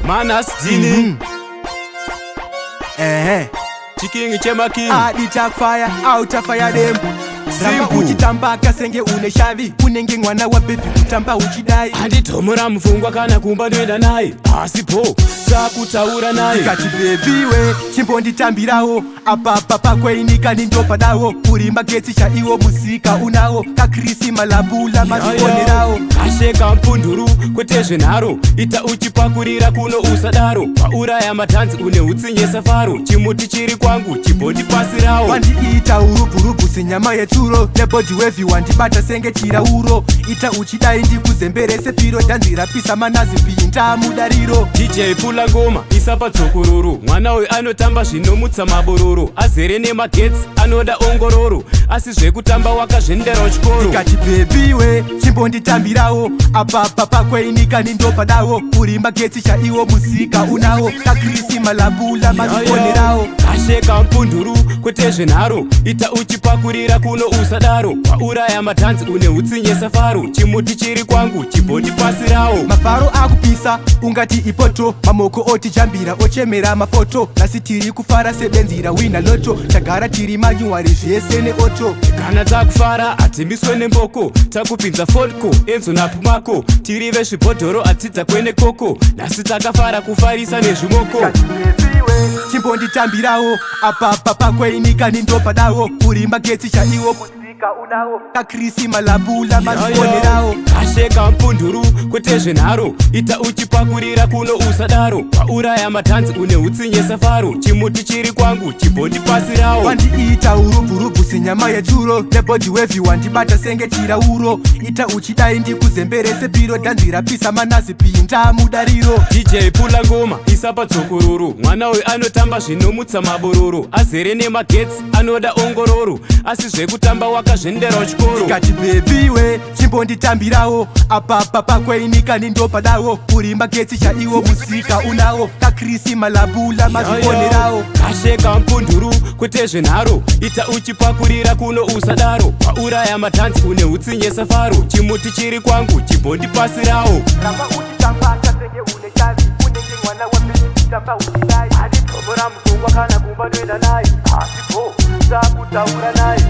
Manas Dini Chiking Chema King Adi Jack Fire, out of fire them. Ramba uchitamba kasenge une shavi unenge mwana wa bebi kutamba uchidai handitomura mufungwa kana kumba ndoenda naye asipo takutaura naye kati bebi we chimbonditambirawo apapa pakweinika nindopadawo uri magetsi chaiwo musika unawo kakrisi malabula mazibonerawo kasheka mpunduru kwete zvenharo ita uchipakurira kuno usadaro pauraya matanzi une utsinyesa faro chimuti chiri kwangu chimbondipasirawo wandiita urubhurubhu senyama yetsuro nebodhi wevi wandibata senge tirauro ita uchidai ndikuzemberese piro dhanzirapisa manazi pinda mudariro DJ pula ngoma isa patsokororo mwana uyu anotamba zvinomutsa mabororo azere nemagetsi anoda ongororo asi zvekutamba wakazvendera chikoro ndikati bebi we chimbonditambirawo apapa pakweinika nindopadawo uri magetsi chaiwo musika unawo kakrisi malabula mazibonerawo kasheka mpunduru kwete zvenharo ita uchipakurira kuno usadaro pauraya matanzi une utsinyesa faro chimuti chiri kwangu chimbondipasirawo mafaro akupisa ungati ipoto mamoko otijambira ochemera mafoto nasi tiri kufara sebenzira wina loto tagara tiri manyuwari zvese neoto kana takufara hatimbiswe nemboko takupinza fodco enzo napu mako tiri vezvibhodhoro atidza kwene koko nasi takafara kufarisa nezvimoko chimbonditambirawo apapa pakweinika nindopadawo uri magetsi chaiwo musika unawo kakrisi malabula mazibonerawo kasheka mpunduru kwete zvenharo ita uchipakurira kuno usadaro pauraya matanzi une utsinyesa faro chimuti chiri kwangu chimbondipasirawo wandiita urubhurubhu senyama yetsuro nebodhi wevi wandibata senge tirauro ita uchidai ndikuzemberese piro dhanzirapisa manazi pinda mudariro DJ pula ngoma isa patsokororo mwana uyu anotamba zvinomutsa mabororo azere nemagetsi anoda ongororo asi zvekutamba wakazvendera chikoro ndikati bebi we chimbonditambirawo apapa pakweinika nindopadawo uri magetsi chaiwo musika unawo kakrisi malabula mazibonerawo kasheka mpunduru kwete zvenharo ita uchipakurira kuno usadaro pauraya matanzi une utsinyesa faro chimuti chiri kwangu chimbondipasirawo ramba uchitamba kasenge une shavi unenge mwana wa bebi kutamba uchidai handitomura mufungwa kana kumba ndoenda naye asipo takutaura naye